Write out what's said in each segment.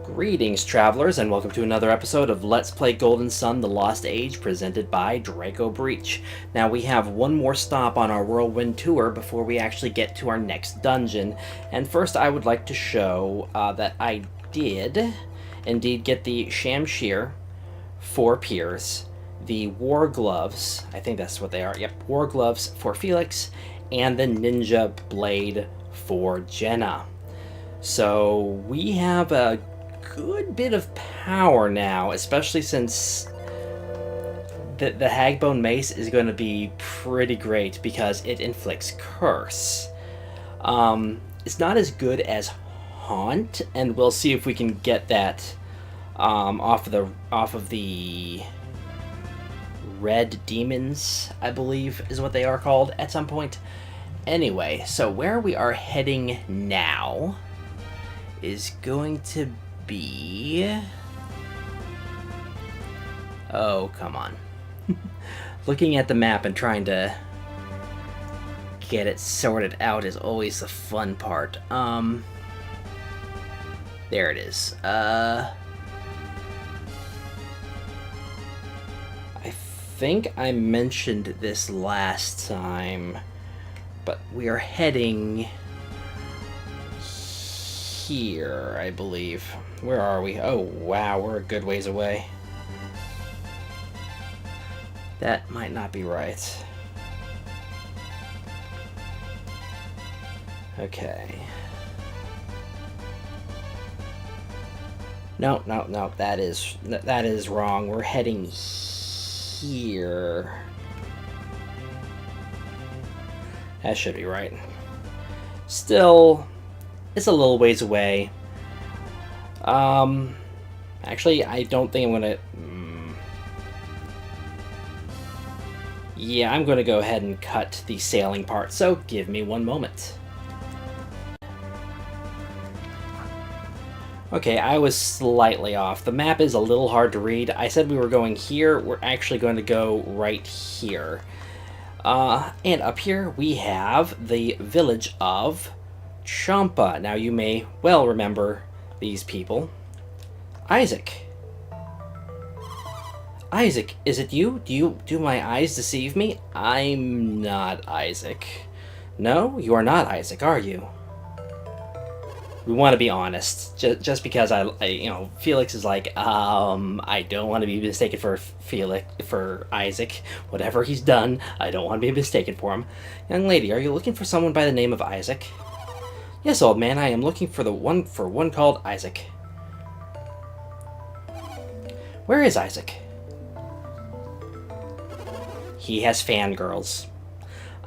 Greetings, travelers, and welcome to another episode of Let's Play Golden Sun: The Lost Age, presented by Draco Breach. Now, we have one more stop on our whirlwind tour before we actually get to our next dungeon. And first, I would like to show that I did indeed get the Shamshir for Piers, the War Gloves, I think that's what they are, yep, War Gloves for Felix, and the Ninja Blade for Jenna. So, we have a good bit of power now, especially since the Hagbone Mace is going to be pretty great because it inflicts curse. It's not as good as Haunt, and we'll see if we can get that off of the Red Demons, I believe is what they are called at some point. Anyway, so where we are heading now is going to be... Oh, come on. Looking at the map and trying to get it sorted out is always the fun part. There it is. I think I mentioned this last time, but we are heading here, I believe. Where are we? Oh, wow, we're a good ways away. That might not be right. Okay. No, that is wrong. We're heading here. That should be right. Still, it's a little ways away. Actually, I don't think I'm gonna... Yeah, I'm gonna go ahead and cut the sailing part, so give me one moment. Okay, I was slightly off. The map is a little hard to read. I said we were going here. We're actually going to go right here. And up here we have the village of Champa. Now, you may well remember these people. Isaac. Isaac, is it you? Do my eyes deceive me? I'm not Isaac. No, you are not Isaac, are you? We want to be honest. Just because Felix is like, I don't want to be mistaken for Isaac. Whatever he's done, I don't want to be mistaken for him. Young lady, are you looking for someone by the name of Isaac? Yes, old man, I am looking for one called Isaac. Where is Isaac? He has fangirls.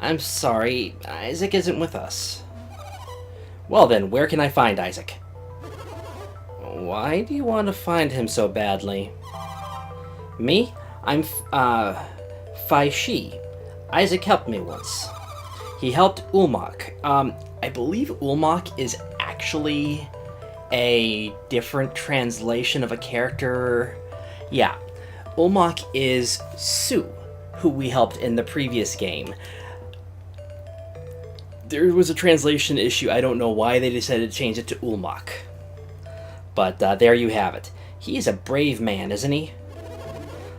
I'm sorry, Isaac isn't with us. Well then, where can I find Isaac? Why do you want to find him so badly? Me? I'm Fai-Shi. Isaac helped me once. He helped Ulmak. I believe Ulmak is actually a different translation of a character. Yeah, Ulmak is Sue, who we helped in the previous game. There was a translation issue. I don't know why they decided to change it to Ulmak. But there you have it. He's a brave man, isn't he?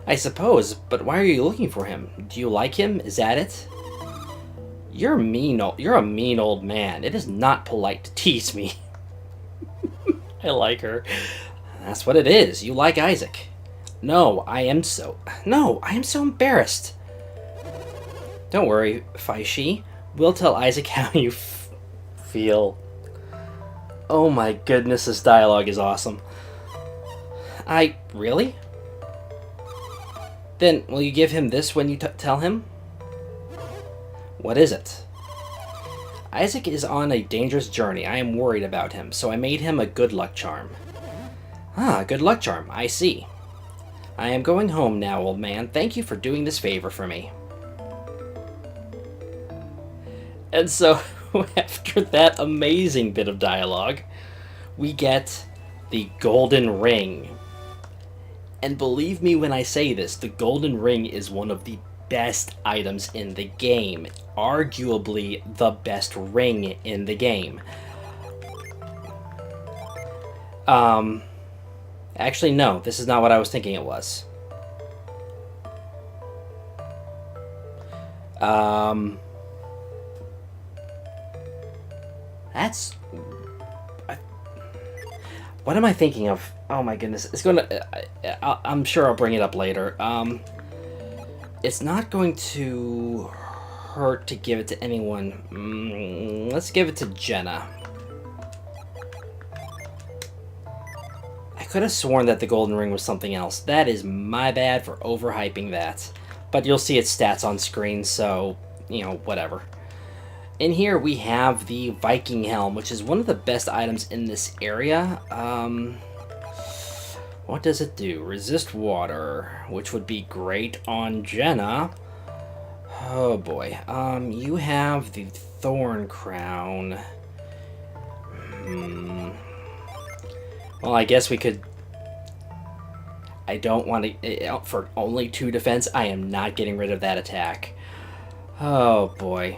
I suppose, but why are you looking for him? Do you like him? Is that it? You're a mean old man. It is not polite to tease me. I like her. That's what it is. You like Isaac. No, I am so embarrassed. Don't worry, Fai-Shi. We'll tell Isaac how you feel. Oh my goodness, this dialogue is awesome. Really? Then, will you give him this when you tell him? What is it? Isaac is on a dangerous journey. I am worried about him, so I made him a good luck charm. Ah, good luck charm. I see. I am going home now, old man. Thank you for doing this favor for me. And so, after that amazing bit of dialogue, we get the golden ring. And believe me when I say this, the golden ring is one of the best items in the game. Arguably the best ring in the game. Actually, no, this is not what I was thinking it was. That's... What am I thinking of? Oh my goodness, it's gonna... I'm sure I'll bring it up later. It's not going to hurt to give it to anyone. Let's give it to Jenna. I could have sworn that the golden ring was something else. That is my bad for overhyping that. But you'll see its stats on screen, so, you know, whatever. In here we have the Viking helm, which is one of the best items in this area. What does it do? Resist water, which would be great on Jenna. Oh boy. You have the thorn crown. Well, I guess we could... I don't want to... For only 2 defense, I am not getting rid of that attack. Oh boy.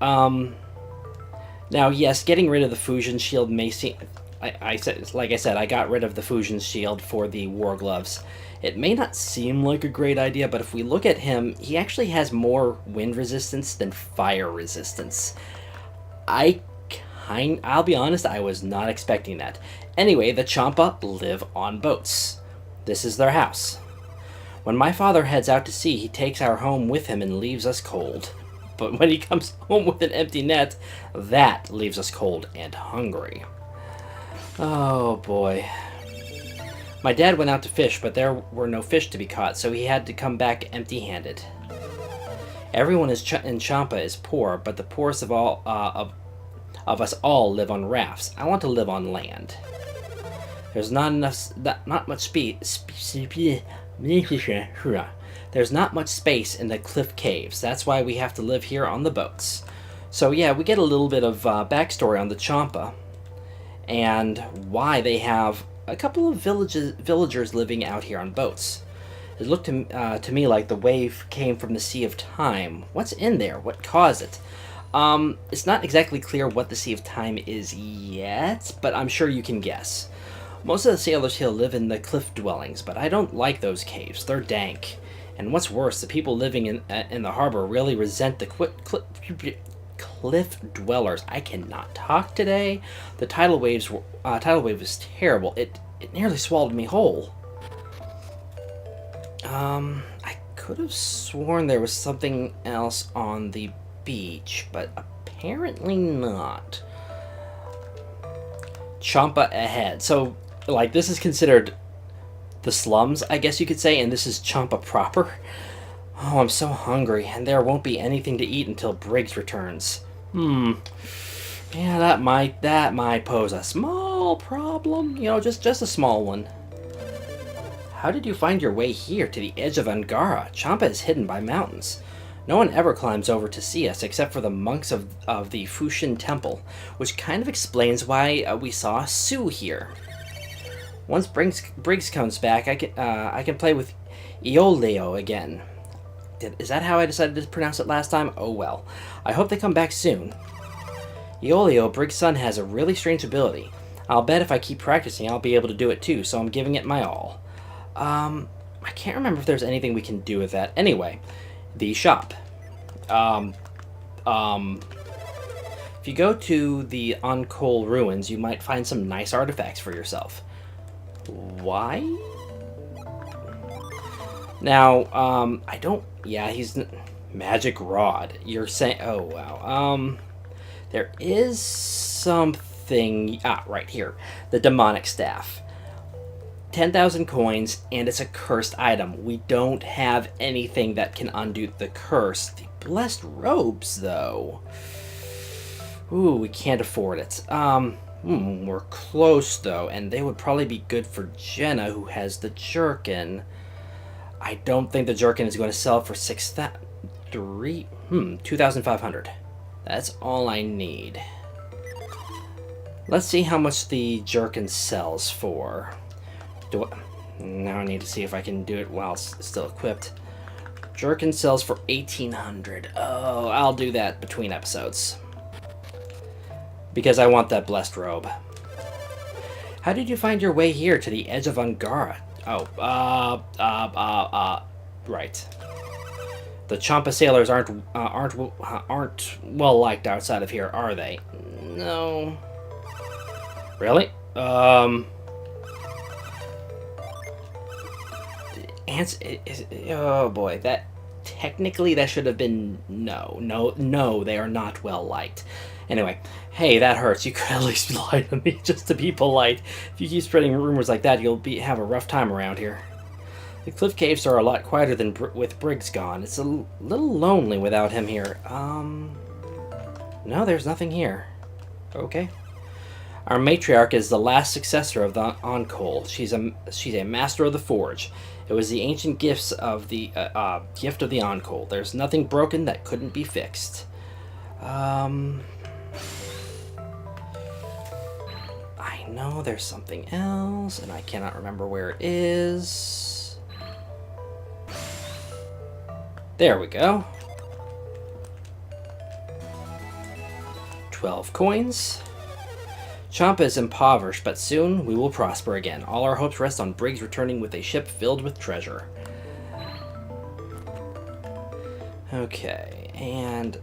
Now, yes, getting rid of the fusion shield may seem... like I said, I got rid of the fusion shield for the war gloves. It may not seem like a great idea, but if we look at him, he actually has more wind resistance than fire resistance. I'll be honest, I was not expecting that. Anyway, the Champa live on boats. This is their house. When my father heads out to sea, he takes our home with him and leaves us cold. But when he comes home with an empty net, that leaves us cold and hungry. Oh boy. My dad went out to fish, but there were no fish to be caught, so he had to come back empty-handed. Everyone in Champa is poor, but the poorest of all of us all live on rafts. I want to live on land. There's not much space in the cliff caves. That's why we have to live here on the boats. So yeah, we get a little bit of backstory on the Champa and why they have a couple of villagers living out here on boats. It looked to me like the wave came from the Sea of Time. What's in there? What caused it? It's not exactly clear what the Sea of Time is yet, but I'm sure you can guess. Most of the sailors here live in the cliff dwellings, but I don't like those caves. They're dank. And what's worse, the people living in the harbor really resent the cliff dwellers. I cannot talk today. The tidal wave was terrible. It nearly swallowed me whole. I could have sworn there was something else on the beach, but apparently not. Champa ahead. So, like, this is considered the slums, I guess you could say, and this is Champa proper. Oh, I'm so hungry, and there won't be anything to eat until Briggs returns. Yeah, that might pose a small problem. You know, just a small one. How did you find your way here to the edge of Angara? Champa is hidden by mountains. No one ever climbs over to see us except for the monks of the Fushin Temple, which kind of explains why we saw Sue here. Once Briggs comes back, I can play with Ioleo again. Is that how I decided to pronounce it last time? Oh well. I hope they come back soon. Ioleo, Briggs' son, has a really strange ability. I'll bet if I keep practicing, I'll be able to do it too, so I'm giving it my all. I can't remember if there's anything we can do with that. Anyway, the shop. If you go to the Onkol ruins, you might find some nice artifacts for yourself. Why? Now, I don't... Yeah, he's... Magic Rod. You're saying... Oh, wow. There is something... Ah, right here. The Demonic Staff. 10,000 coins, and it's a cursed item. We don't have anything that can undo the curse. The Blessed Robes, though. Ooh, we can't afford it. We're close, though, and they would probably be good for Jenna, who has the jerkin. I don't think the jerkin is going to sell for 2,500. That's all I need. Let's see how much the jerkin sells for. Now I need to see if I can do it while still equipped. Jerkin sells for 1,800. Oh, I'll do that between episodes. Because I want that blessed robe. How did you find your way here to the edge of Angara? Oh, right. The Champa sailors aren't well liked outside of here, are they? No. Really? Oh boy, that technically that should have been no. They are not well liked. Anyway, hey, that hurts. You could at least lie to me just to be polite. If you keep spreading rumors like that, you'll have a rough time around here. The cliff caves are a lot quieter than with Briggs gone. It's a little lonely without him here. No, there's nothing here. Okay. Our matriarch is the last successor of the Oncole. She's a master of the forge. It was the ancient gift of the Oncole. There's nothing broken that couldn't be fixed. I know there's something else, and I cannot remember where it is. There we go. 12 coins. Champa is impoverished, but soon we will prosper again. All our hopes rest on Briggs returning with a ship filled with treasure. Okay, and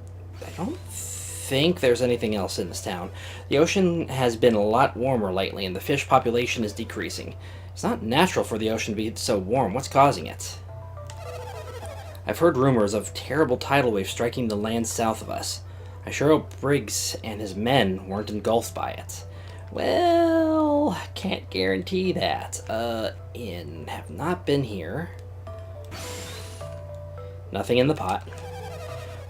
I don't think there's anything else in this town. The ocean has been a lot warmer lately, and the fish population is decreasing. It's not natural for the ocean to be so warm. What's causing it? I've heard rumors of terrible tidal waves striking the land south of us. I sure hope Briggs and his men weren't engulfed by it. Well, can't guarantee that. Have not been here. Nothing in the pot.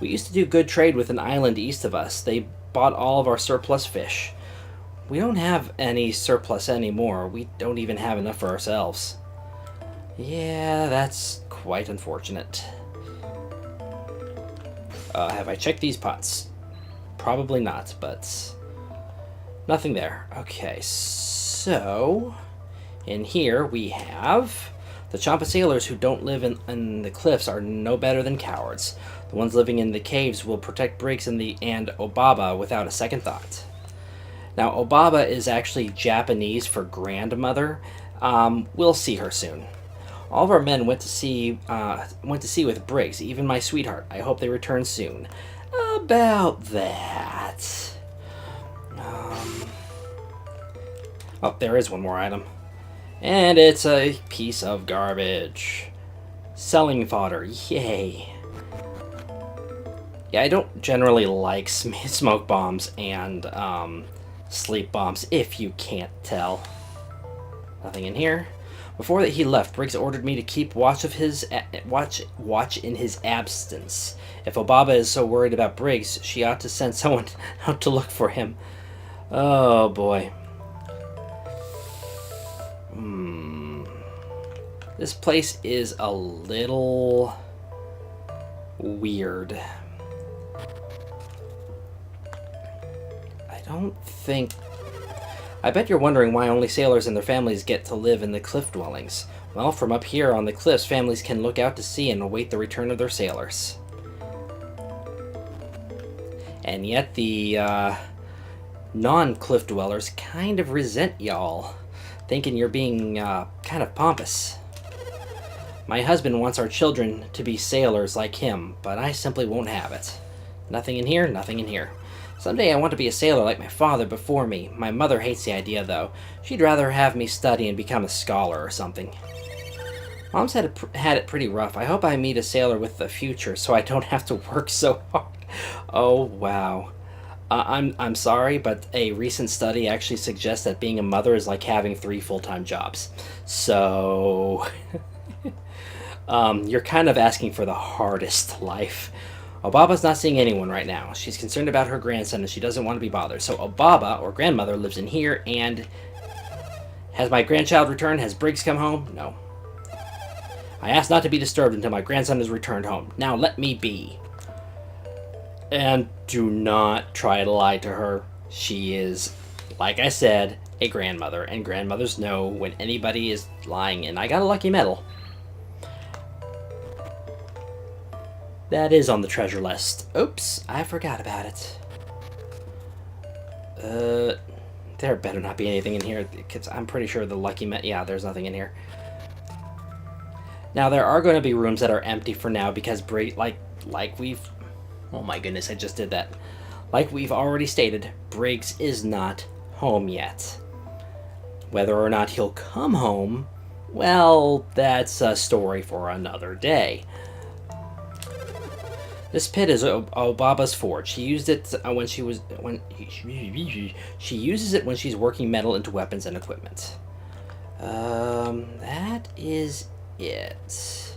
We used to do good trade with an island east of us. They bought all of our surplus fish. We don't have any surplus anymore. We don't even have enough for ourselves. Yeah, that's quite unfortunate. Have I checked these pots? Probably not, but nothing there. Okay, so in here we have the Champa sailors who don't live in the cliffs are no better than cowards. The ones living in the caves will protect Briggs and Obaba without a second thought. Now, Obaba is actually Japanese for grandmother. We'll see her soon. All of our men went to sea with Briggs, even my sweetheart. I hope they return soon. About that. Oh, there is one more item. And it's a piece of garbage. Selling fodder. Yay. Yeah, I don't generally like smoke bombs and sleep bombs, if you can't tell. Nothing in here. Before he left, Briggs ordered me to keep watch in his absence. If Obaba is so worried about Briggs, she ought to send someone out to look for him. Oh boy. This place is a little weird. I bet you're wondering why only sailors and their families get to live in the cliff dwellings. Well, from up here on the cliffs, families can look out to sea and await the return of their sailors. And yet the non-cliff dwellers kind of resent y'all, thinking you're being kind of pompous. My husband wants our children to be sailors like him, but I simply won't have it. Nothing in here, nothing in here. Someday I want to be a sailor like my father before me. My mother hates the idea, though. She'd rather have me study and become a scholar or something. Mom's had it pretty rough. I hope I meet a sailor with the future so I don't have to work so hard. Oh, wow. I'm sorry, but a recent study actually suggests that being a mother is like having 3 full-time jobs. So you're kind of asking for the hardest life. Obaba's not seeing anyone right now. She's concerned about her grandson and she doesn't want to be bothered. So Obaba, or grandmother, lives in here and... Has my grandchild returned? Has Briggs come home? No. I asked not to be disturbed until my grandson has returned home. Now let me be. And do not try to lie to her. She is, like I said, a grandmother. And grandmothers know when anybody is lying. And I got a lucky medal. That is on the treasure list. Oops, I forgot about it. There better not be anything in here, because I'm pretty sure the lucky yeah, there's nothing in here. Now, there are going to be rooms that are empty for now, because like we've... Oh my goodness, I just did that. Like we've already stated, Briggs is not home yet. Whether or not he'll come home, well, that's a story for another day. This pit is Obaba's forge. She used it she uses it when she's working metal into weapons and equipment. That is it.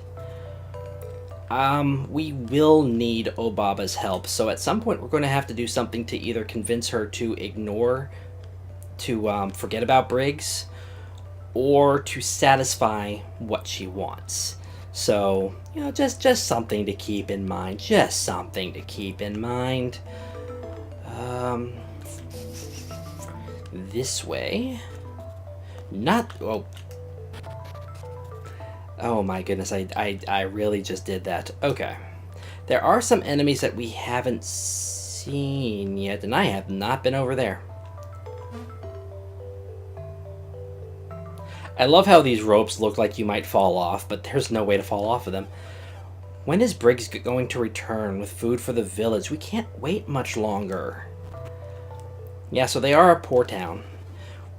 We will need Obaba's help, so at some point we're going to have to do something to either convince her to forget about Briggs, or to satisfy what she wants. So, just something to keep in mind. Just something to keep in mind. This way. Oh my goodness, I really just did that. Okay. There are some enemies that we haven't seen yet, and I have not been over there. I love how these ropes look like you might fall off, but there's no way to fall off of them. When is Briggs going to return with food for the village? We can't wait much longer. Yeah, so they are a poor town.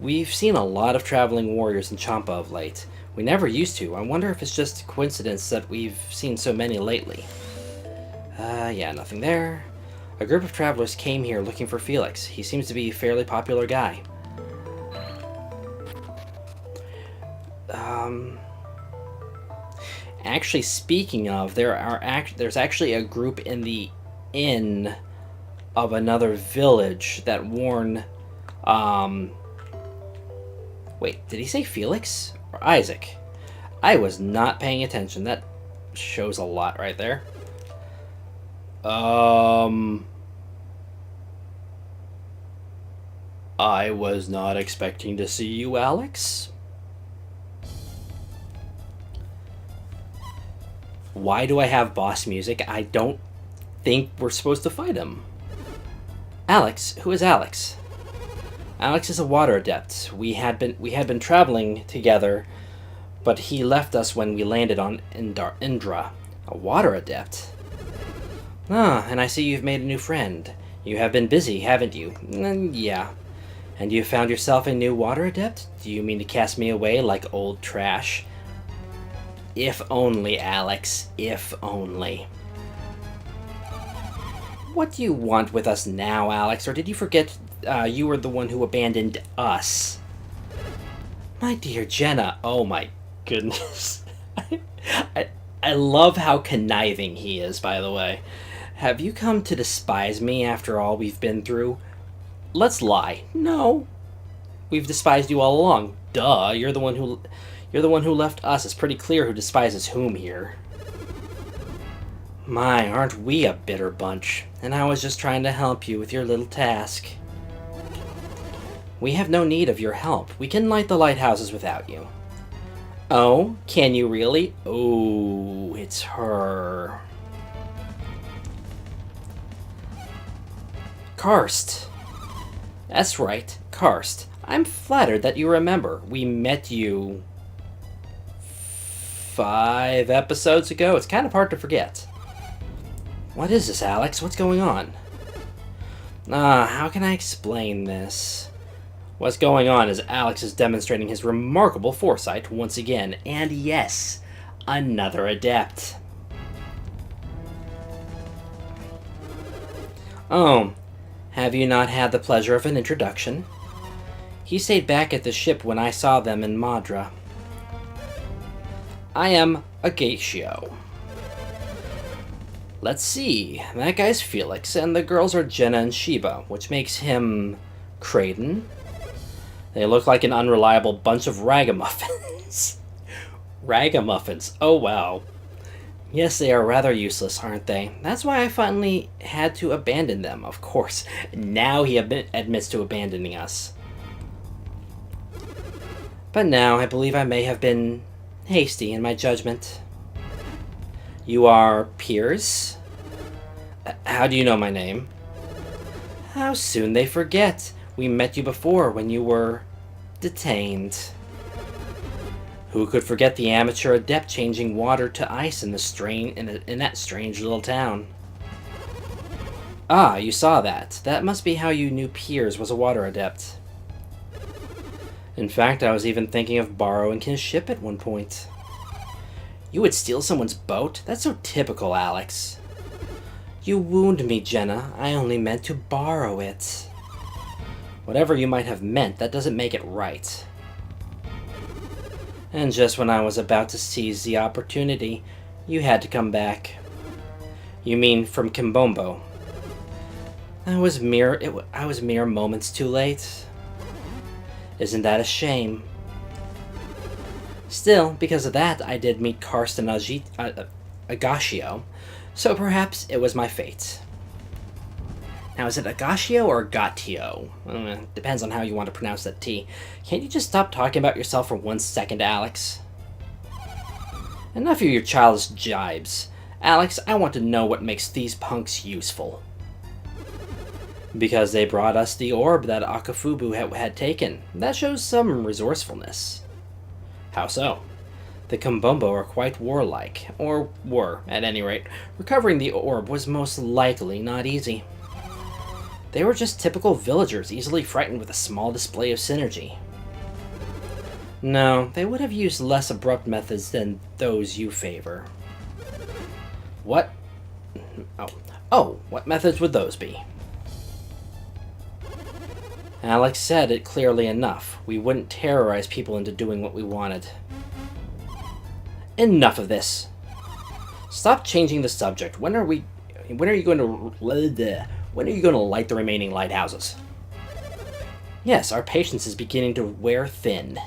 We've seen a lot of traveling warriors in Champa of late. We never used to. I wonder if it's just a coincidence that we've seen so many lately. Yeah, nothing there. A group of travelers came here looking for Felix. He seems to be a fairly popular guy. Actually, speaking of, there's actually a group in the inn of another village that warn... Wait, did he say Felix or Isaac? I was not paying attention. That shows a lot right there. I was not expecting to see you, Alex. Why do I have boss music? I don't think we're supposed to fight him. Alex? Who is Alex? Alex is a water adept. We had been traveling together, but he left us when we landed on Indra. A water adept? Ah, and I see you've made a new friend. You have been busy, haven't you? Yeah. And you found yourself a new water adept? Do you mean to cast me away like old trash? If only, Alex. If only. What do you want with us now, Alex? Or did you forget you were the one who abandoned us? My dear Jenna. Oh my goodness. I love how conniving he is, by the way. Have you come to despise me after all we've been through? Let's lie. No. We've despised you all along. Duh, you're the one who left us. It's pretty clear who despises whom here. My, aren't we a bitter bunch? And I was just trying to help you with your little task. We have no need of your help. We can light the lighthouses without you. Oh, can you really? Oh, it's her. Karst. That's right, Karst. I'm flattered that you remember. We met you 5 episodes ago. It's kind of hard to forget. What is this, Alex? What's going on? How can I explain this? What's going on is Alex is demonstrating his remarkable foresight once again. And yes, another adept. Oh, have you not had the pleasure of an introduction? He stayed back at the ship when I saw them in Madra. I am Agatio. Let's see, that guy's Felix, and the girls are Jenna and Sheba, which makes him Creighton. They look like an unreliable bunch of ragamuffins. Ragamuffins, oh wow. Yes, they are rather useless, aren't they? That's why I finally had to abandon them, of course. Now he admits to abandoning us. But now I believe I may have been hasty in my judgment. You are Piers? How do you know my name? How soon they forget. We met you before when you were detained. Who could forget the amateur adept changing water to ice in that strange little town? Ah, you saw that. That must be how you knew Piers was a water adept. In fact, I was even thinking of borrowing his ship at one point. You would steal someone's boat? That's so typical, Alex. You wound me, Jenna. I only meant to borrow it. Whatever you might have meant, that doesn't make it right. And just when I was about to seize the opportunity, you had to come back. You mean from Kimbombo? I was mere moments too late. Isn't that a shame? Still, because of that, I did meet Karsten Agashio, so perhaps it was my fate. Now, is it Agashio or Agatio? Depends on how you want to pronounce that T. Can't you just stop talking about yourself for 1 second, Alex? Enough of your childish jibes. Alex, I want to know what makes these punks useful. Because they brought us the orb that Akafubu had taken. That shows some resourcefulness. How so? The Kimbombo are quite warlike, or were, at any rate. Recovering the orb was most likely not easy. They were just typical villagers, easily frightened with a small display of synergy. No, they would have used less abrupt methods than those you favor. What? Oh, what methods would those be? Alex said it clearly enough. We wouldn't terrorize people into doing what we wanted. Enough of this. Stop changing the subject. When are you going to light the remaining lighthouses? Yes, our patience is beginning to wear thin.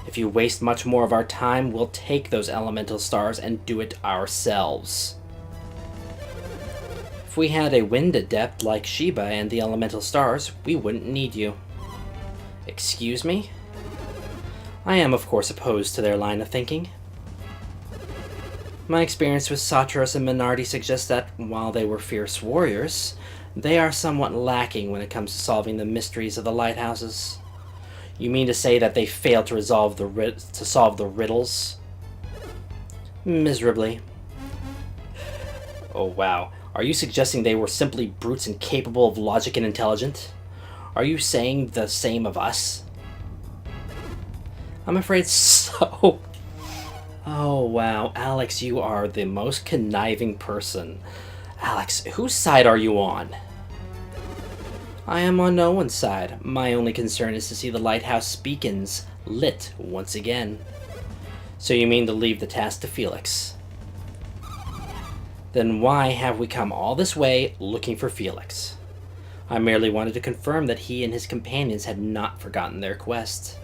If you waste much more of our time, we'll take those elemental stars and do it ourselves. If we had a wind adept like Sheba and the elemental stars, we wouldn't need you. Excuse me? I am, of course, opposed to their line of thinking. My experience with Satras and Minardi suggests that, while they were fierce warriors, they are somewhat lacking when it comes to solving the mysteries of the lighthouses. You mean to say that they failed to solve the riddles? Miserably. Oh wow. Are you suggesting they were simply brutes incapable of logic and intelligence? Are you saying the same of us? I'm afraid so. Oh wow, Alex, you are the most conniving person. Alex, whose side are you on? I am on no one's side. My only concern is to see the lighthouse beacons lit once again. So you mean to leave the task to Felix? Then why have we come all this way looking for Felix? I merely wanted to confirm that he and his companions had not forgotten their quest.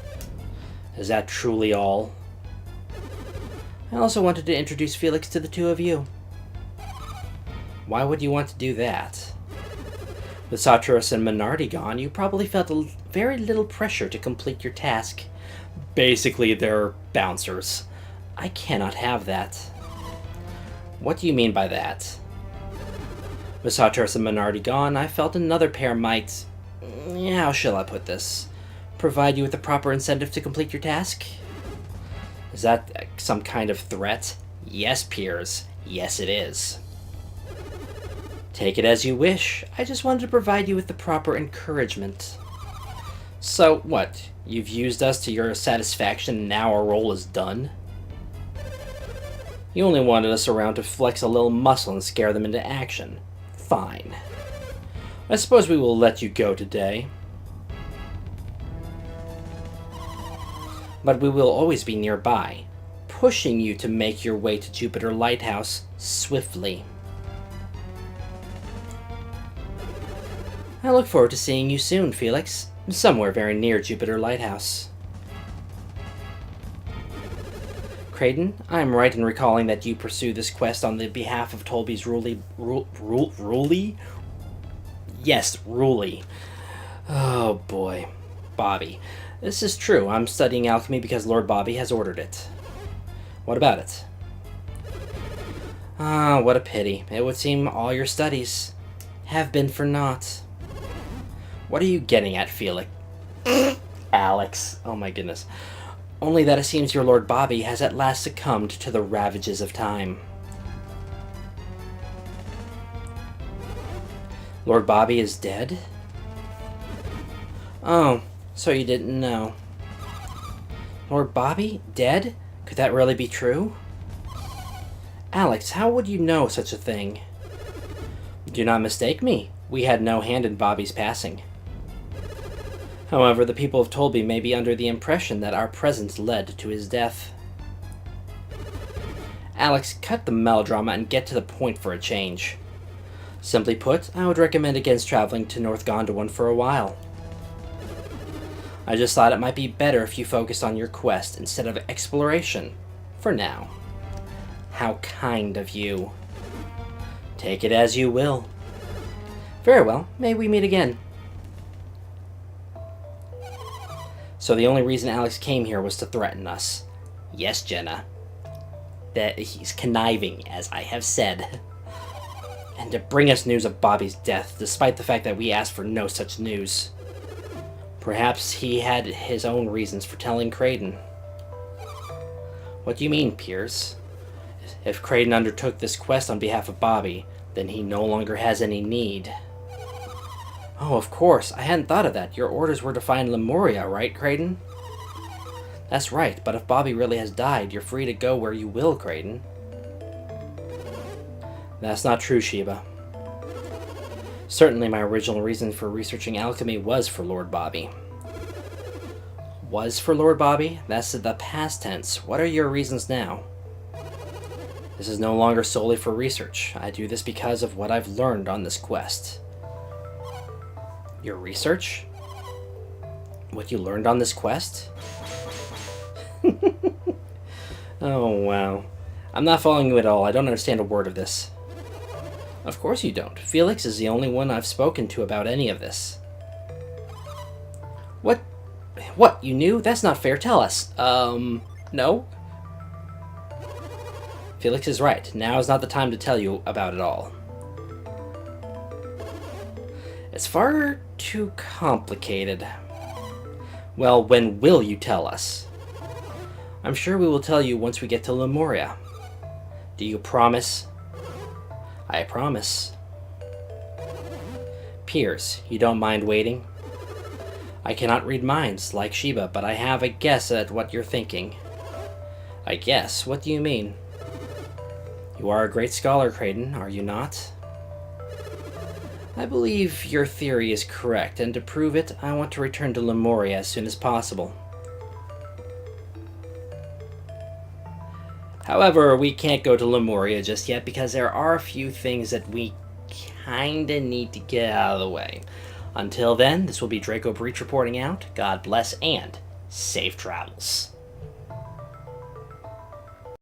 Is that truly all? I also wanted to introduce Felix to the two of you. Why would you want to do that? With Satras and Minardi gone, you probably felt very little pressure to complete your task. Basically, they're bouncers. I cannot have that. What do you mean by that? With Satras and Minardi gone, I felt another pair might... how shall I put this? Provide you with the proper incentive to complete your task? Is that some kind of threat? Yes, Piers. Yes, it is. Take it as you wish. I just wanted to provide you with the proper encouragement. So, what? You've used us to your satisfaction and now our role is done? You only wanted us around to flex a little muscle and scare them into action. Fine. I suppose we will let you go today. But we will always be nearby, pushing you to make your way to Jupiter Lighthouse swiftly. I look forward to seeing you soon, Felix, somewhere very near Jupiter Lighthouse. Creighton, I am right in recalling that you pursue this quest on the behalf of Tolby's Ruley? Yes, Ruley. Oh boy. Bobby. This is true. I'm studying alchemy because Lord Bobby has ordered it. What about it? Ah, what a pity. It would seem all your studies have been for naught. What are you getting at, Felix? Alex. Oh my goodness. Only that it seems your Lord Bobby has at last succumbed to the ravages of time. Lord Bobby is dead? Oh, so you didn't know. Lord Bobby? Dead? Could that really be true? Alex, how would you know such a thing? Do not mistake me. We had no hand in Bobby's passing. However, the people of Tolby may be under the impression that our presence led to his death. Alex, cut the melodrama and get to the point for a change. Simply put, I would recommend against traveling to North Gondolin for a while. I just thought it might be better if you focused on your quest instead of exploration. For now. How kind of you. Take it as you will. Very well, may we meet again. So the only reason Alex came here was to threaten us. Yes, Jenna. That he's conniving, as I have said. And to bring us news of Bobby's death, despite the fact that we asked for no such news. Perhaps he had his own reasons for telling Creighton. What do you mean, Piers? If Creighton undertook this quest on behalf of Bobby, then he no longer has any need. Oh, of course. I hadn't thought of that. Your orders were to find Lemuria, right, Creighton? That's right, but if Bobby really has died, you're free to go where you will, Creighton. That's not true, Sheba. Certainly my original reason for researching alchemy was for Lord Bobby. Was for Lord Bobby? That's the past tense. What are your reasons now? This is no longer solely for research. I do this because of what I've learned on this quest. Your research? What you learned on this quest? Oh, wow. I'm not following you at all. I don't understand a word of this. Of course you don't. Felix is the only one I've spoken to about any of this. What? What? You knew? That's not fair. Tell us. No? Felix is right. Now is not the time to tell you about it all. It's far too complicated. Well, when will you tell us? I'm sure we will tell you once we get to Lemuria. Do you promise? I promise. Piers, you don't mind waiting? I cannot read minds, like Sheba, but I have a guess at what you're thinking. A guess? What do you mean? You are a great scholar, Creighton, are you not? I believe your theory is correct, and to prove it, I want to return to Lemuria as soon as possible. However, we can't go to Lemuria just yet because there are a few things that we kinda need to get out of the way. Until then, this will be Draco Breach reporting out. God bless and safe travels.